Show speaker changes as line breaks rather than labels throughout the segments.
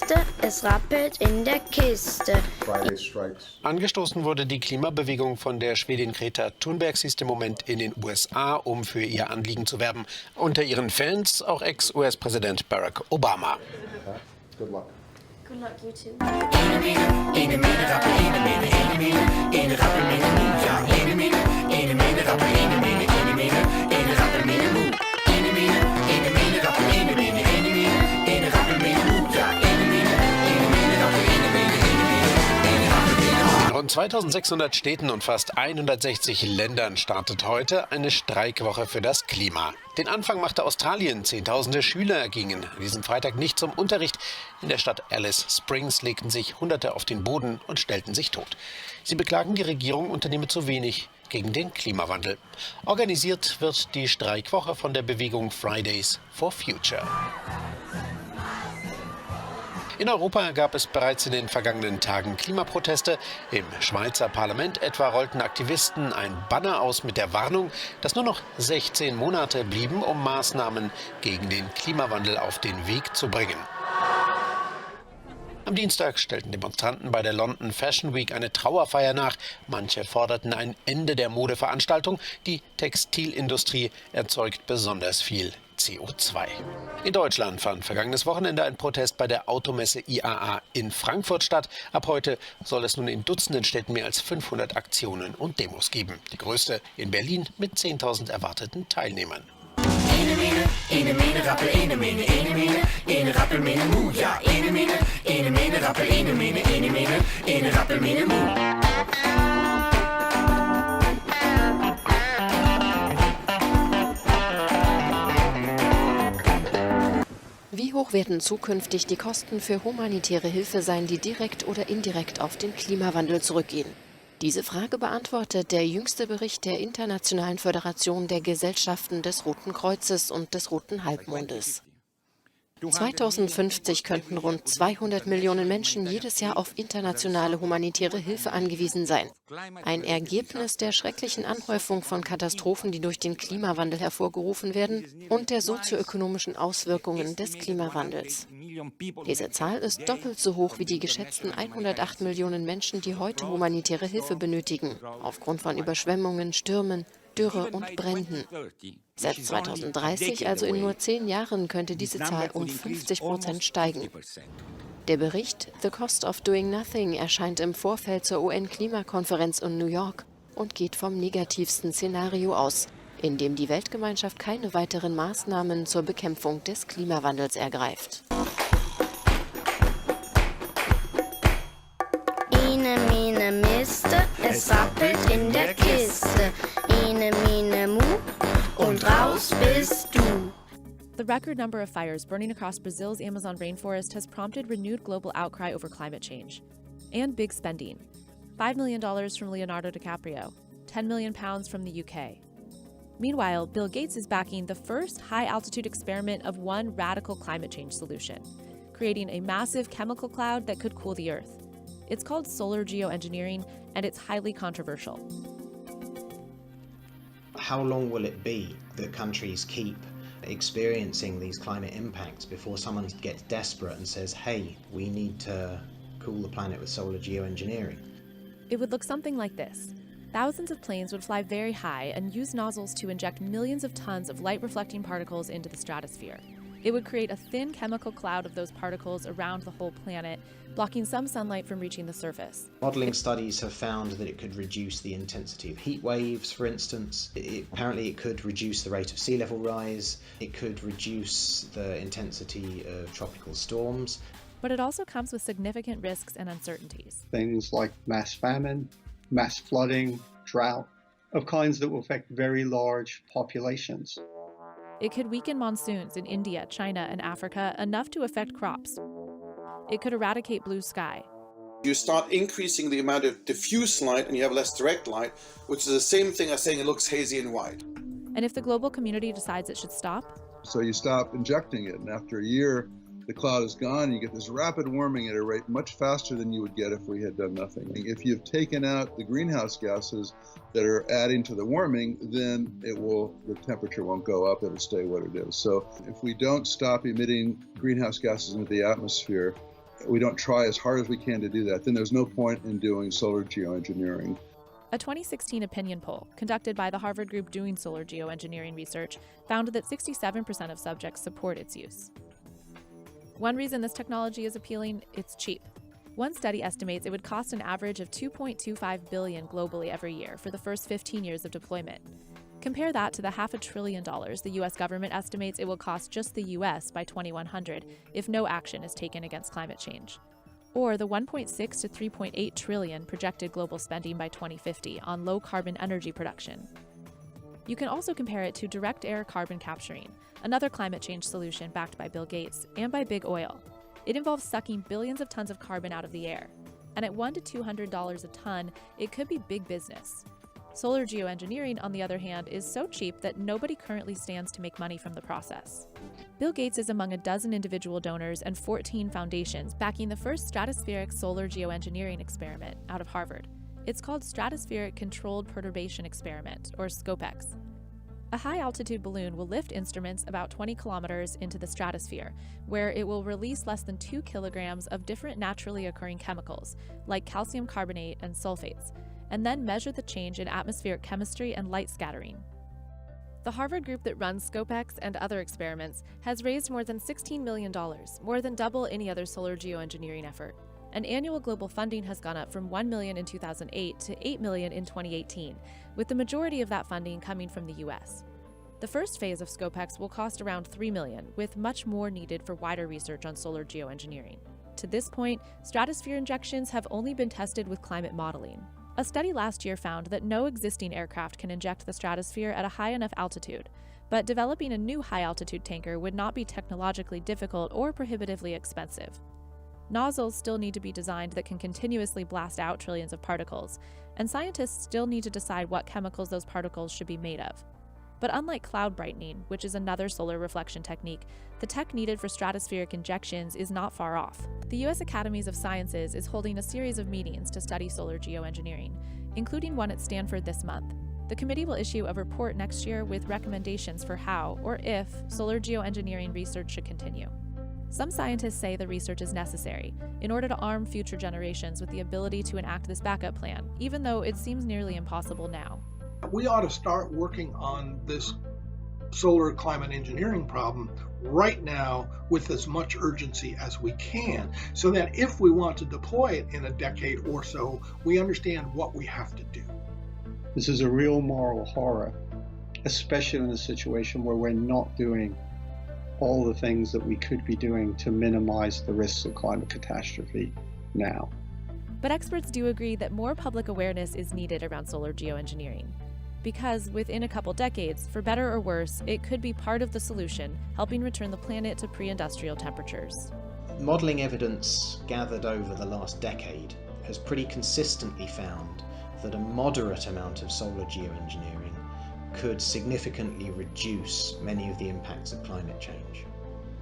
Miste, es rappelt in der Kiste.
Angestoßen wurde die Klimabewegung von der Schwedin Greta Thunberg. Sie ist im Moment in den USA, um für ihr Anliegen zu werben. Unter ihren Fans auch Ex-US-Präsident Barack Obama.
Good luck.
Good luck, you too.
In rund 2600 Städten und fast 160 Ländern startet heute eine Streikwoche für das Klima. Den Anfang machte Australien. Zehntausende Schüler gingen an diesem Freitag nicht zum Unterricht. In der Stadt Alice Springs legten sich Hunderte auf den Boden und stellten sich tot. Sie beklagen, die Regierung unternehme zu wenig gegen den Klimawandel. Organisiert wird die Streikwoche von der Bewegung Fridays for Future. In Europa gab es bereits in den vergangenen Tagen Klimaproteste. Im Schweizer Parlament etwa rollten Aktivisten ein Banner aus mit der Warnung, dass nur noch 16 Monate blieben, um Maßnahmen gegen den Klimawandel auf den Weg zu bringen. Am Dienstag stellten Demonstranten bei der London Fashion Week eine Trauerfeier nach. Manche forderten ein Ende der Modeveranstaltung. Die Textilindustrie erzeugt besonders viel CO2. In Deutschland fand vergangenes Wochenende ein Protest bei der Automesse IAA in Frankfurt statt. Ab heute soll es nun in Dutzenden Städten mehr als 500 Aktionen und Demos geben. Die größte in Berlin mit 10.000 erwarteten Teilnehmern.
Wie hoch werden zukünftig die Kosten für humanitäre Hilfe sein, die direkt oder indirekt auf den Klimawandel zurückgehen? Diese Frage beantwortet der jüngste Bericht der Internationalen Föderation der Gesellschaften des Roten Kreuzes und des Roten Halbmondes. 2050 könnten rund 200 Millionen Menschen jedes Jahr auf internationale humanitäre Hilfe angewiesen sein. Ein Ergebnis der schrecklichen Anhäufung von Katastrophen, die durch den Klimawandel hervorgerufen werden, und der sozioökonomischen Auswirkungen des Klimawandels. Diese Zahl ist doppelt so hoch wie die geschätzten 108 Millionen Menschen, die heute humanitäre Hilfe benötigen, aufgrund von Überschwemmungen, Stürmen, Dürre und Bränden. Seit 2030, also in nur 10 Jahren, könnte diese Zahl um 50% steigen. Der Bericht The Cost of Doing Nothing erscheint im Vorfeld zur UN-Klimakonferenz in New York und geht vom negativsten Szenario aus, in dem die Weltgemeinschaft keine weiteren Maßnahmen zur Bekämpfung des Klimawandels ergreift.
Ine, mine, miste, es rappelt in der Kiste. Ine, mine, mu, und raus bist du.
The record number of fires burning across Brazil's Amazon rainforest has prompted renewed global outcry over climate change. And big spending. $5 million from Leonardo DiCaprio, £10 million from the UK. Meanwhile, Bill Gates is backing the first high-altitude experiment of one radical climate change solution, creating a massive chemical cloud that could cool the Earth. It's called solar geoengineering, and it's highly controversial.
How long will it be that countries keep experiencing these climate impacts before someone gets desperate and says, hey, we need to cool the planet with solar geoengineering?
It would look something like this. Thousands of planes would fly very high and use nozzles to inject millions of tons of light-reflecting particles into the stratosphere. It would create a thin chemical cloud of those particles around the whole planet, blocking some sunlight from reaching the surface.
Modeling studies have found that it could reduce the intensity of heat waves, for instance. Apparently it could reduce the rate of sea level rise. It could reduce the intensity of tropical storms.
But it also comes with significant risks and uncertainties.
Things like mass famine, mass flooding, drought, of kinds that will affect very large populations.
It could weaken monsoons in India, China, and Africa enough to affect crops. It could eradicate blue sky.
You start increasing the amount of diffuse light and you have less direct light, which is the same thing as saying it looks hazy and white.
And if the global community decides it should stop?
So you stop injecting it, and after a year, the cloud is gone, you get this rapid warming at a rate much faster than you would get if we had done nothing. If you've taken out the greenhouse gases that are adding to the warming, then the temperature won't go up, it'll stay what it is. So if we don't stop emitting greenhouse gases into the atmosphere, we don't try as hard as we can to do that, then there's no point in doing solar geoengineering.
A 2016 opinion poll conducted by the Harvard group doing solar geoengineering research found that 67% of subjects support its use. One reason this technology is appealing, it's cheap. One study estimates it would cost an average of $2.25 billion globally every year for the first 15 years of deployment. Compare that to the $500 billion the U.S. government estimates it will cost just the U.S. by 2100 if no action is taken against climate change. Or the $1.6 to $3.8 trillion projected global spending by 2050 on low-carbon energy production. You can also compare it to direct air carbon capturing, another climate change solution backed by Bill Gates and by big oil. It involves sucking billions of tons of carbon out of the air. And at $100 to $200 a ton, it could be big business. Solar geoengineering, on the other hand, is so cheap that nobody currently stands to make money from the process. Bill Gates is among a dozen individual donors and 14 foundations backing the first stratospheric solar geoengineering experiment out of Harvard. It's called Stratospheric Controlled Perturbation Experiment, or SCOPEX. A high-altitude balloon will lift instruments about 20 kilometers into the stratosphere, where it will release less than 2 kilograms of different naturally occurring chemicals, like calcium carbonate and sulfates, and then measure the change in atmospheric chemistry and light scattering. The Harvard group that runs SCOPEX and other experiments has raised more than $16 million, more than double any other solar geoengineering effort. And annual global funding has gone up from $1 million in 2008 to $8 million in 2018, with the majority of that funding coming from the U.S. The first phase of SCOPEX will cost around $3 million, with much more needed for wider research on solar geoengineering. To this point, stratosphere injections have only been tested with climate modeling. A study last year found that no existing aircraft can inject the stratosphere at a high enough altitude, but developing a new high-altitude tanker would not be technologically difficult or prohibitively expensive. Nozzles still need to be designed that can continuously blast out trillions of particles, and scientists still need to decide what chemicals those particles should be made of. But unlike cloud brightening, which is another solar reflection technique, the tech needed for stratospheric injections is not far off. The U.S. Academies of Sciences is holding a series of meetings to study solar geoengineering, including one at Stanford this month. The committee will issue a report next year with recommendations for how, or if, solar geoengineering research should continue. Some scientists say the research is necessary in order to arm future generations with the ability to enact this backup plan, even though it seems nearly impossible now.
We ought to start working on this solar climate engineering problem right now with as much urgency as we can, so that if we want to deploy it in a decade or so, we understand what we have to do.
This is a real moral horror, especially in a situation where we're not doing all the things that we could be doing to minimize the risks of climate catastrophe now.
But experts do agree that more public awareness is needed around solar geoengineering, because within a couple decades, for better or worse, it could be part of the solution, helping return the planet to pre-industrial temperatures.
Modelling evidence gathered over the last decade has pretty consistently found that a moderate amount of solar geoengineering could significantly reduce many of the impacts of climate change.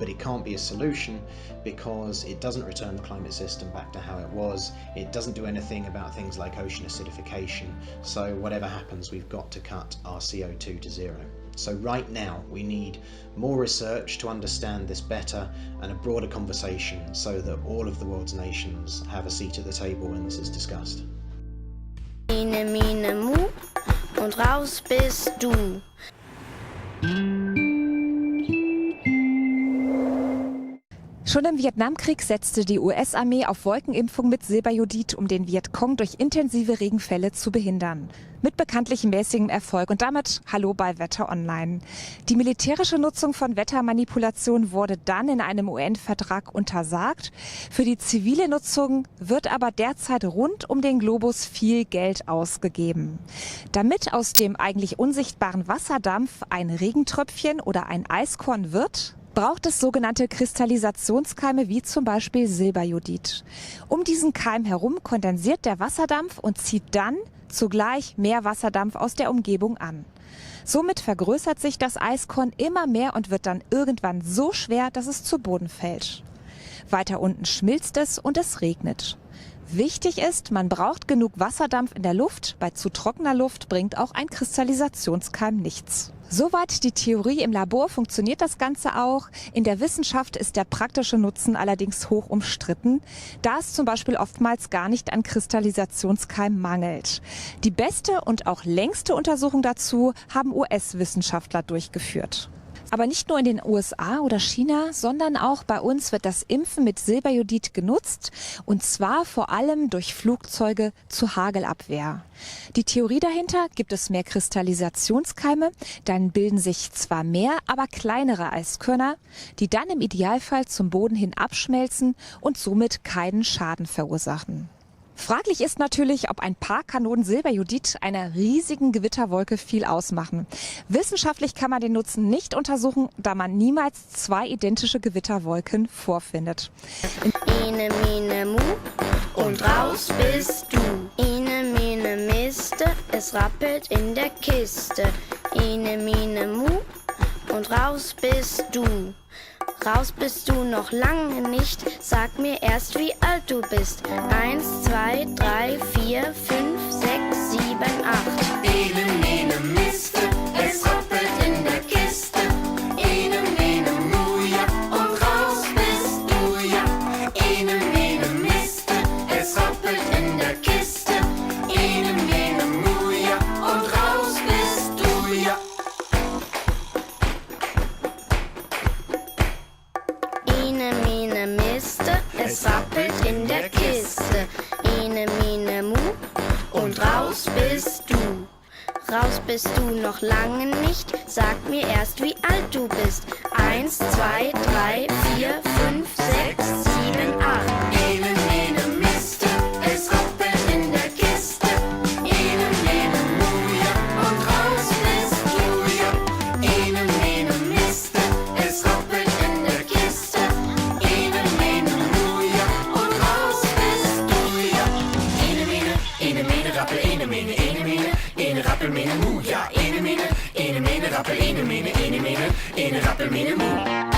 But it can't be a solution because it doesn't return the climate system back to how it was. It doesn't do anything about things like ocean acidification. So whatever happens, we've got to cut our CO2 to zero. So right now we need more research to understand this better and a broader conversation so that all of the world's nations have a seat at the table when this is discussed.
Mine, mine, mu und raus bist du.
Schon im Vietnamkrieg setzte die US-Armee auf Wolkenimpfung mit Silberjodid, um den Vietcong durch intensive Regenfälle zu behindern. Mit bekanntlich mäßigem Erfolg und damit Hallo bei Wetter Online. Die militärische Nutzung von Wettermanipulation wurde dann in einem UN-Vertrag untersagt. Für die zivile Nutzung wird aber derzeit rund um den Globus viel Geld ausgegeben. Damit aus dem eigentlich unsichtbaren Wasserdampf ein Regentröpfchen oder ein Eiskorn wird, braucht es sogenannte Kristallisationskeime wie zum Beispiel Silberjodid. Um diesen Keim herum kondensiert der Wasserdampf und zieht dann zugleich mehr Wasserdampf aus der Umgebung an. Somit vergrößert sich das Eiskorn immer mehr und wird dann irgendwann so schwer, dass es zu Boden fällt. Weiter unten schmilzt es und es regnet. Wichtig ist, man braucht genug Wasserdampf in der Luft. Bei zu trockener Luft bringt auch ein Kristallisationskeim nichts. Soweit die Theorie. Im Labor funktioniert das Ganze auch. In der Wissenschaft ist der praktische Nutzen allerdings hoch umstritten, da es zum Beispiel oftmals gar nicht an Kristallisationskeim mangelt. Die beste und auch längste Untersuchung dazu haben US-Wissenschaftler durchgeführt. Aber nicht nur in den USA oder China, sondern auch bei uns wird das Impfen mit Silberjodid genutzt, und zwar vor allem durch Flugzeuge zur Hagelabwehr. Die Theorie dahinter: gibt es mehr Kristallisationskeime, dann bilden sich zwar mehr, aber kleinere Eiskörner, die dann im Idealfall zum Boden hin abschmelzen und somit keinen Schaden verursachen. Fraglich ist natürlich, ob ein paar Kanonen Silberjodid einer riesigen Gewitterwolke viel ausmachen. Wissenschaftlich kann man den Nutzen nicht untersuchen, da man niemals zwei identische Gewitterwolken vorfindet.
Ene, mene, mu und raus bist du. Ene, mene, miste, es rappelt in der Kiste. Ene, mene, mu und raus bist du. Raus bist du noch lange nicht, sag mir erst, wie alt du bist. 1, 2, 3, 4, 5, 6, 7, 8.
Ene, mene, miste, es rappelt in der Kiste. Ene, mene, mu, ja, und raus bist du, ja. Ene, mene, miste, es rappelt in der Kiste. Ene, mene, mu, ja, und raus bist du, ja.
Ene, mene, miste, es rappelt in der Kiste. Ene, mene, mu und raus bist du. Raus bist du noch lange nicht, sag mir erst, wie alt du bist. 1, 2, 3, 4, 5, 6, 7, 8.
Ene, mene, miste, es rappelt in der Kiste. Ene, mene, mu, ja, und raus bist du, ja. Ene, mene, miste, es rappelt in der Kiste. Ene, mene, mu, ja, und raus bist du, ja. Ene, mene, rappel, ene, rappel, mene, mu, ja. Ene, mene, rappel, ene, rappel, mene, mu.